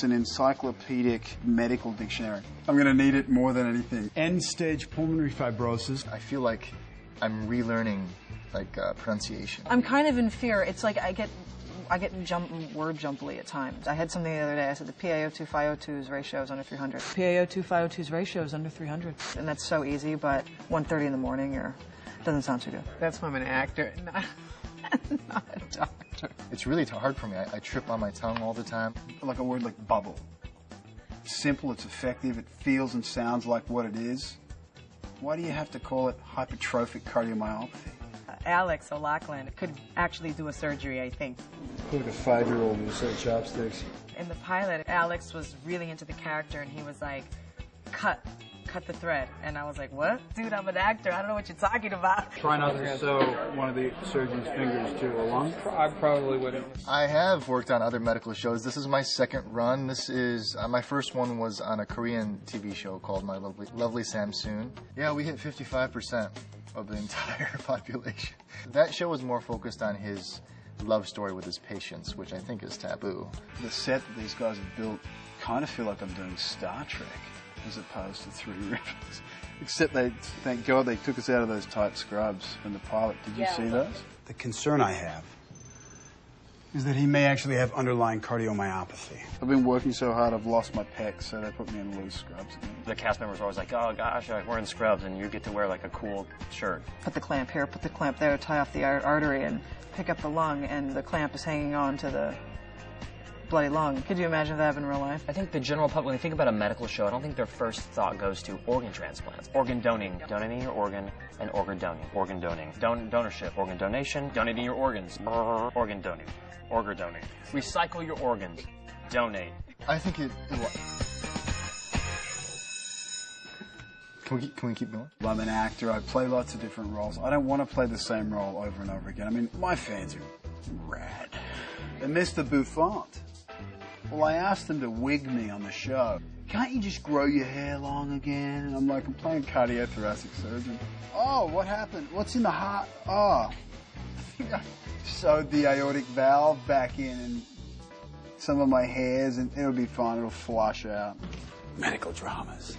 It's an encyclopedic medical dictionary. I'm going to need it more than anything. End-stage pulmonary fibrosis. I feel like I'm relearning, pronunciation. I'm kind of in fear. It's like I get word jumbly at times. I had something the other day. I said the PaO2 FiO2's ratio is under 300. PaO2 FiO2's ratio is under 300. And that's so easy, but 1:30 in the morning, doesn't sound too good. That's why I'm an actor, not a doctor. It's really hard for me. I trip on my tongue all the time. Like a word like bubble. It's simple, it's effective, it feels and sounds like what it is. Why do you have to call it hypertrophic cardiomyopathy? Alex O'Loughlin could actually do a surgery, I think. Like a 5-year-old with a set of chopsticks. In the pilot, Alex was really into the character, and he was like, cut the thread. And I was like, what? Dude, I'm an actor. I don't know what you're talking about. Try not to sew one of the surgeon's fingers to a lung. I probably wouldn't. I have worked on other medical shows. This is my second run. This is, my first one was on a Korean TV show called My Lovely Samsoon. Yeah, we hit 55% of the entire population. That show was more focused on his love story with his patients, which I think is taboo. The set that these guys have built kind of feel like I'm doing Star Trek as opposed to Three Rivers. Except thank God they took us out of those tight scrubs in the pilot. Did you see those? The concern I have is that he may actually have underlying cardiomyopathy. I've been working so hard I've lost my pecs, so they put me in loose scrubs again. The cast members are always like, oh gosh, we're in scrubs, and you get to wear like a cool shirt. Put the clamp here, put the clamp there, tie off the artery and pick up the lung, and the clamp is hanging on to the bloody lung. Could you imagine that in real life? I think the general public, when they think about a medical show, I don't think their first thought goes to organ transplants. Organ donating, donating your organ, and organ donating. Organ donating. Donorship, organ donation, donating your organs. Organ donating. Organ donating. Recycle your organs. Donate. I think it Can we keep going? Well, I'm an actor. I play lots of different roles. I don't want to play the same role over and over again. I mean, my fans are rad. They miss the bouffant. Well, I asked them to wig me on the show. Can't you just grow your hair long again? And I'm like, I'm playing cardiothoracic surgeon. Oh, what happened? What's in the heart? Oh, I think I sewed the aortic valve back in and some of my hairs, and it'll be fine. It'll flush out. Medical dramas.